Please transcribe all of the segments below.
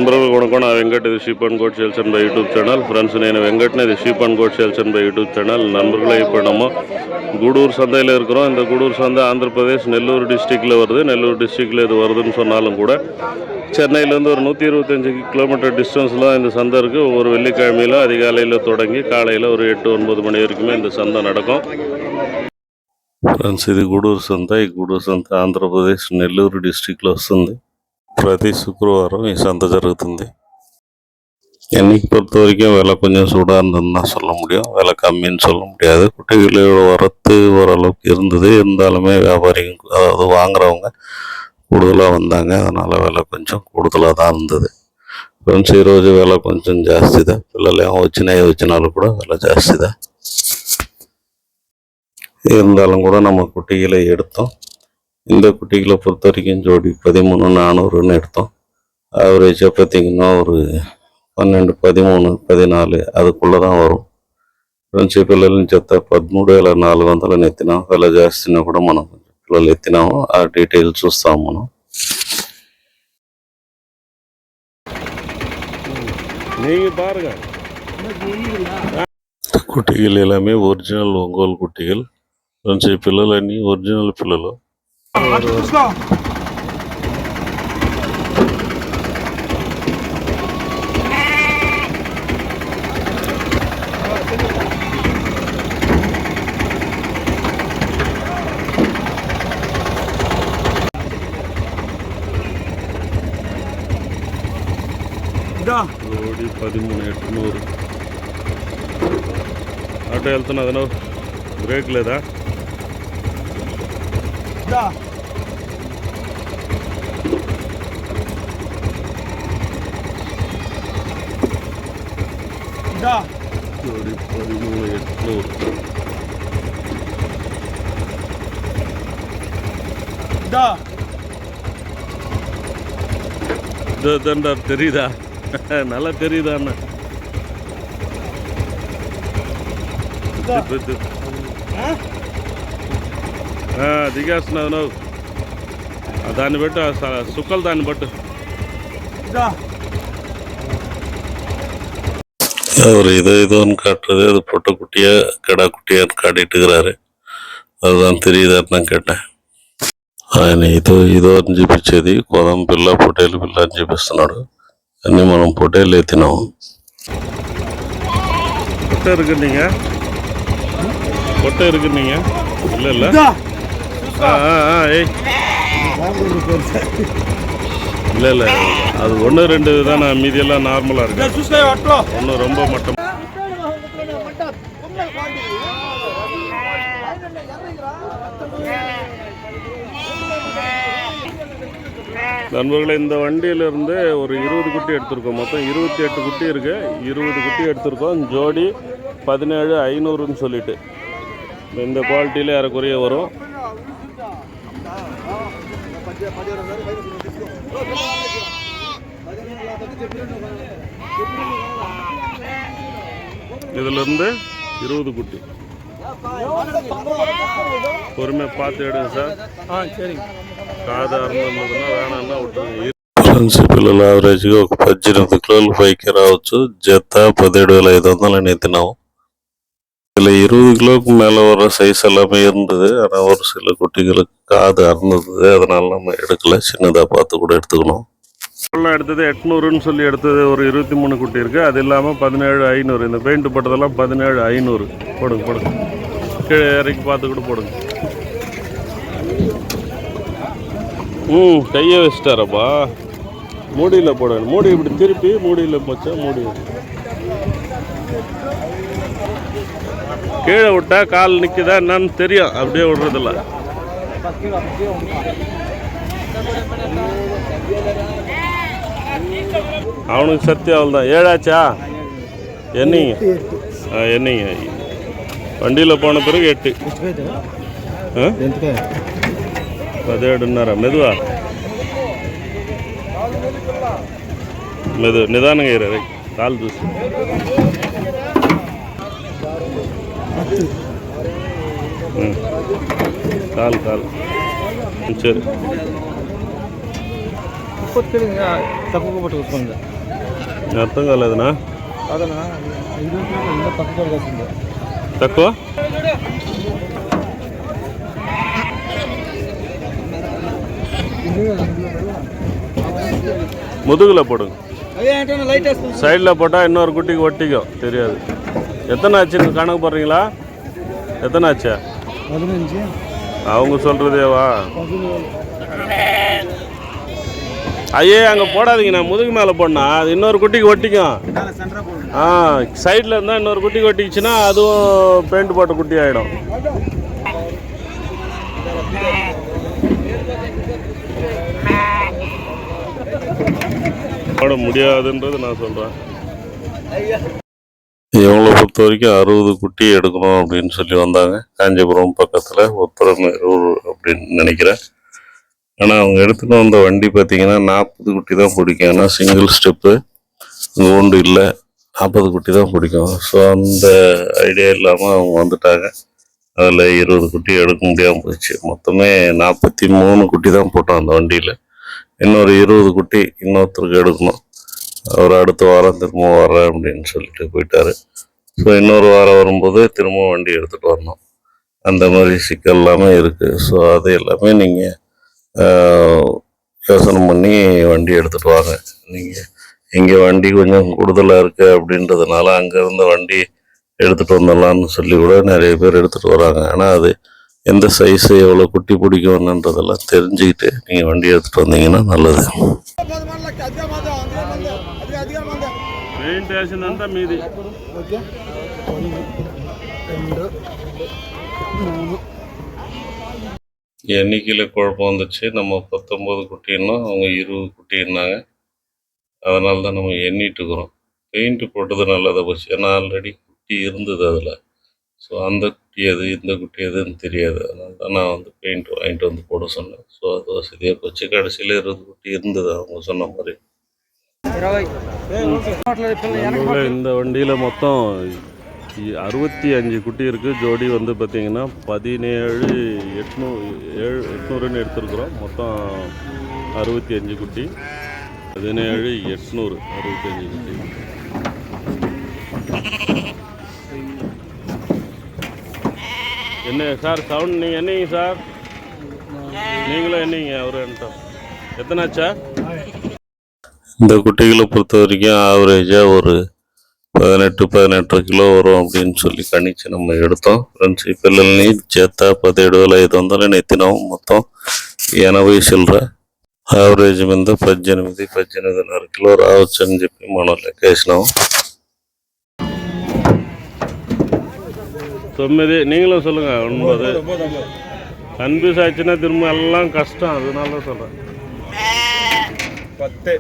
నమస్కారం కొనుక్కోండి వెంకట్ ఇది sheep and goat sales and buy YouTube channel friends నేను வெங்கட்னு இது sheep and goat sales and buy YouTube channel நண்பர்களே இப்போ நம்ம கூடூர் சந்தையில் இருக்கிறோம். இந்த கூடூர் சந்தை ஆந்திர பிரதேஷ் நெல்லூர் டிஸ்ட்ரிக்டில் வருது. நெல்லூர் டிஸ்ட்ரிக்டில் இது வருதுன்னு சொன்னாலும் கூட சென்னையிலேருந்து ஒரு 125 கிலோமீட்டர் டிஸ்டன்ஸில் இந்த சந்தை இருக்குது. ஒவ்வொரு வெள்ளிக்கிழமையில் அதிகாலையில் தொடங்கி காலையில் ஒரு 8-9 மணி வரைக்குமே இந்த சந்தை நடக்கும். ఫ్రెండ్స్ ఇది గూడూరు సంత ఆంధ్రప్రదేశ్ నెల్లూరు డిస్ట్రిక్ట్లో వస్తుంది. ప్రతి శుక్రవారం ఈ సంత జరుగుతుంది. என்னைக்கு பொறுத்த வரைக்கும் விலை கொஞ்சம் சூடாக இருந்ததுன்னு தான் சொல்ல முடியும், விலை கம்மின்னு சொல்ல முடியாது. குட்டைகளோட வரத்து ஓரளவுக்கு இருந்தது, இருந்தாலுமே வியாபாரிங்க அதாவது வாங்குறவங்க கூடுதலாக வந்தாங்க, அதனால் விலை கொஞ்சம் கூடுதலாக தான் இருந்தது. ఫ్రెండ్స్ ఈరోజు విల కొంచెం జాస్తిదా, పిల్లలు ఏమో వచ్చినాలు కూడా విల జాస్తిదా. இருந்தாலும் கூட நம்ம குட்டிகளை எடுத்தோம். இந்த குட்டிகளை பொறுத்த வரைக்கும் ஜோடி 13,400ன்னு எடுத்தோம். ஆவரேஜாக பார்த்திங்கன்னா ஒரு 12, 13, 14 அதுக்குள்ளே தான் వரும். ఫ్రెండ్స్ ఈ పిల్లల్ని చెత్త 13,400 ఎత్తినాం. విల జాస్తినా కూడా మనం పిల్లలు ఎత్తినాము, ఆ డీటెయిల్స్ చూస్తాం మనం. குட்டிகள் எல்லாமே ஒரிஜினல் ஒங்கோல் குட்டிகள். ఫ్రెండ్స్ ఈ పిల్లలన్నీ ఒరిజినల్ పిల్లలు. జోడి 13,800. అటు వెళ్తున్నది, బ్రేక్ లేదా? జోడి 13,800. தெரியுதா? நல்லா தெரியுதா அண்ணா? దిగేస్తున్నది నువ్వు దాన్ని బట్టి సుక్కలు దాన్ని బట్టు. அவர் இதோன்னு காட்டுறது, அது பொட்டை குட்டியா கடா குட்டியான்னு காட்டிட்டுக்கிறாரு. அதுதான் தெரியுதான்னு நான் கேட்டேன். ఆయన ఇదో అని చూపించేది కొదం పిల్ల పొట్టేలు పిల్ల అని చూపిస్తున్నాడు. అన్నీ మనం పొట్టేలు ఎత్తినాము. பொட்டை இருக்குன்னீங்க இல்லை இல்லை இல்லை இல்லை அது 1-2 தான், மீதியெல்லாம் நார்மலாக இருக்கு. ஒன்று ரொம்ப மட்டம். நண்பர்களே, இந்த வண்டியிலிருந்து ஒரு 20 குட்டி எடுத்திருக்கோம். மொத்தம் 28 குட்டி இருக்கு. 20 குட்டி எடுத்திருக்கோம். ஜோடி 17,500ன்னு சொல்லிட்டு இந்த குவாலிட்டியில் ஏறக்குறைய வரும். இதிலிருந்து 20 குட்டி பொறுமையாக பார்த்து எடுங்க சார். சரிங்க, కాదారుగా ఉన్నదన్నా వేణన్నా ఉంటుంది. ఫ్రెండ్స్ పిల్లలు యావరేజ్గా ఒక 18 కిలోలు పైకి రావచ్చు. జత 17,500 எத்தினாவும். இதில் 20 கிலோவுக்கு மேலே வர சைஸ் எல்லாமே இருந்தது. ஆனால் ஒரு சில குட்டிகளுக்கு காது அறந்தது, அதனால நம்ம எடுக்கல, சின்னதாக பார்த்து கூட எடுத்துக்கணும். எடுத்தது 800ன்னு சொல்லி எடுத்தது ஒரு 23 குட்டி இருக்குது. அது இல்லாமல் 17,500. இந்த பெயிண்ட் போட்டதெல்லாம் 17,500. போடுங்க கீழே இறக்கி பார்த்து கூட போடுங்க. கையை வச்சிட்டாரப்பா, மூடியில் போடணும். மூடி இப்படி திருப்பி மூடியில் போச்சா, மூடி கீழே விட்டா கால் நிற்குதா என்னன்னு தெரியும், அப்படியே விடுறதில்ல. அவனுக்கு சத்தியம் அவள் தான். 7 ஆச்சா? என்னங்க வண்டியில் போன பிறகு 8. 17:30. మెదు నిదానంగా ఇరా కాలు చూసి కాలు సరే తక్కువ పట్టుకుందా. అర్థం కాలేదనా? తక్కువ முதுகில் போடுங்க, சைடில் போட்டால் இன்னொரு குட்டிக்கு ஒட்டிக்கும், தெரியாது. எத்தனை ஆச்சுன்னு கணக்கு போடுறீங்களா? எத்தனை ஆச்சா? 15. அவங்க சொல்கிறதேவா? ஐயே அங்கே போடாதீங்கண்ணா, முதுகு மேலே போடனா அது இன்னொரு குட்டிக்கு ஒட்டிக்கும். சைடில் இருந்தால் இன்னொரு குட்டிக்கு ஒட்டிக்குச்சுன்னா அதுவும் பெயிண்ட் போட்ட குட்டி ஆகிடும். போட முடியாதுன்றது நான் சொல்கிறேன். இவங்களை பொறுத்த வரைக்கும் 60 குட்டி எடுக்கணும் அப்படின்னு சொல்லி வந்தாங்க. காஞ்சிபுரம் பக்கத்தில் உத்தரமேரூர் அப்படின்னு நினைக்கிறேன். ஆனால் அவங்க எடுத்துகிட்டு வந்த வண்டி பார்த்திங்கன்னா 40 குட்டி தான் பிடிக்கும். ஏன்னா சிங்கிள் ஸ்டெப்பு கோண்டு இல்லை, 40 குட்டி தான் பிடிக்கும். ஸோ அந்த ஐடியா இல்லாமல் அவங்க வந்துட்டாங்க. அதில் 20 குட்டி எடுக்க முடியாமல் போச்சு. மொத்தமே 43 குட்டி தான் போட்டோம் அந்த வண்டியில். இன்னொரு 20 குட்டி இன்னொருத்தருக்கு எடுக்கணும். அவர் அடுத்த வாரம் திரும்ப வர்றேன் அப்படின்னு சொல்லிட்டு போயிட்டார். ஸோ இன்னொரு வாரம் வரும்போது திரும்ப வண்டி எடுத்துகிட்டு வரணும். அந்த மாதிரி சிக்கல் எல்லாமே இருக்குது. ஸோ அது எல்லாமே நீங்கள் யோசனை பண்ணி வண்டி எடுத்துகிட்டு வாங்க. நீங்கள் இங்கே வண்டி கொஞ்சம் கூடுதலாக இருக்குது அப்படின்றதுனால அங்கேருந்து வண்டி எடுத்துகிட்டு வந்துடலான்னு சொல்லி கூட நிறைய பேர் எடுத்துகிட்டு வராங்க. ஆனால் அது எந்த சைஸு எவ்வளோ குட்டி பிடிக்கும்ன்றதெல்லாம் தெரிஞ்சுக்கிட்டு நீங்கள் வண்டி எடுத்துகிட்டு வந்தீங்கன்னா நல்லது. மீதி எண்ணிக்கையில் குழப்பம் வந்துச்சு. நம்ம 19 குட்டின்னா அவங்க 20 குட்டின்னாங்க. அதனால தான் நம்ம எண்ணிட்டு இருக்கிறோம். பெயிண்ட் போட்டது நல்லதாக போச்சு. ஏன்னா ஆல்ரெடி குட்டி இருந்தது அதில். ஸோ அந்த குட்டி எது இந்த குட்டி எதுன்னு தெரியாது. அதனால தான் நான் வந்து பெயிண்ட் வாங்கிட்டு வந்து போட சொன்னேன். ஸோ அது வசதியாக போச்சு. கடைசியில் 20 குட்டி இருந்தது அவங்க சொன்ன மாதிரி. இந்த வண்டியில் மொத்தம் 65 குட்டி இருக்குது. ஜோடி வந்து பார்த்திங்கன்னா 17,800 எடுத்துருக்குறோம். மொத்தம் 65 குட்டி, 17,800 65 குட்டி. என்ன சார் சவுண்ட்? நீங்கள் என்னங்க சார்? நீங்களும் என்னங்க? அவர் என்னட்டோம் எத்தனாச்சா? இந்த குட்டிகளை பொறுத்த வரைக்கும் ஆவரேஜாக ஒரு 18-18.5 கிலோ வரும் அப்படின்னு சொல்லி கணிச்சு நம்ம எடுத்தோம் ఫ్రెండ్స్. ఈ పిల్లల్ని చేత 17,500 నెత్తినాం. మొత్తం 80 చిల్లర. యావరేజ్ మీద 18-18.5 కిలో రావచ్చు అని చెప్పి మనం లెక్కేసినాం. 9 நீங்களும் சொல்லுங்க. 9 கன்ஃபியூஸ் ஆச்சுன்னா திரும்ப எல்லாம் கஷ்டம். அதனால தான் சொல்கிறேன். 10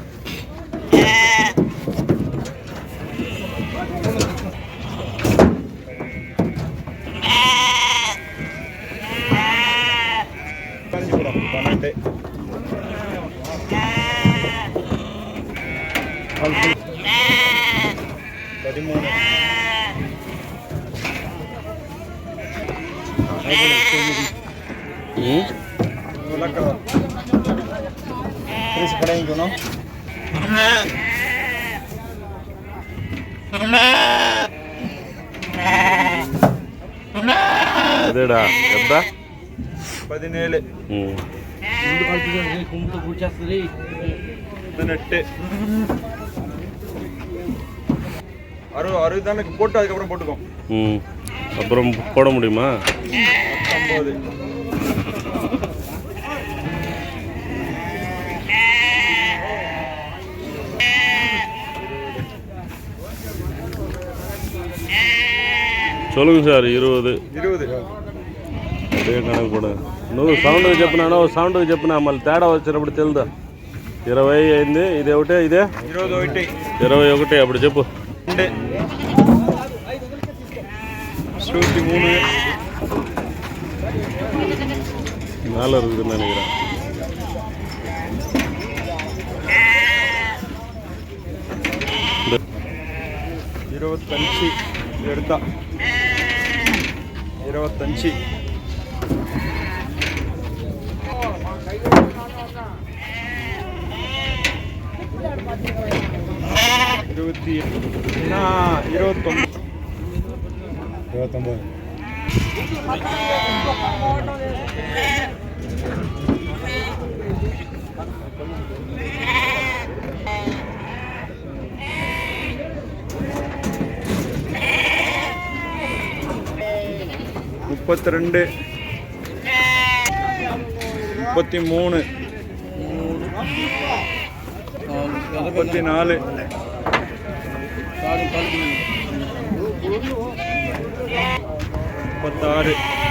అదేడా ఎంత? 17. அறுபதானுக்கு போட்டு அதுக்கப்புறம் போட்டுக்கோம். அப்புறம் போட முடியுமா? 19. சொல்லுங்க సార్. 20 అదే కనుక కూడా నువ్వు సౌండ్కి చెప్పినా సౌండ్కి చెప్పినా మళ్ళీ తేడా వచ్చినప్పుడు తెలుదా? 20 అయింది. ఇది ఒకటే, ఇదే 21 అప్పుడు చెప్పు. 23 மேலே இருக்குதுன்னு நினைக்கிறேன். 25 எடுத்தா 25. 29. முப்பத்திரெண்டு 33 34 36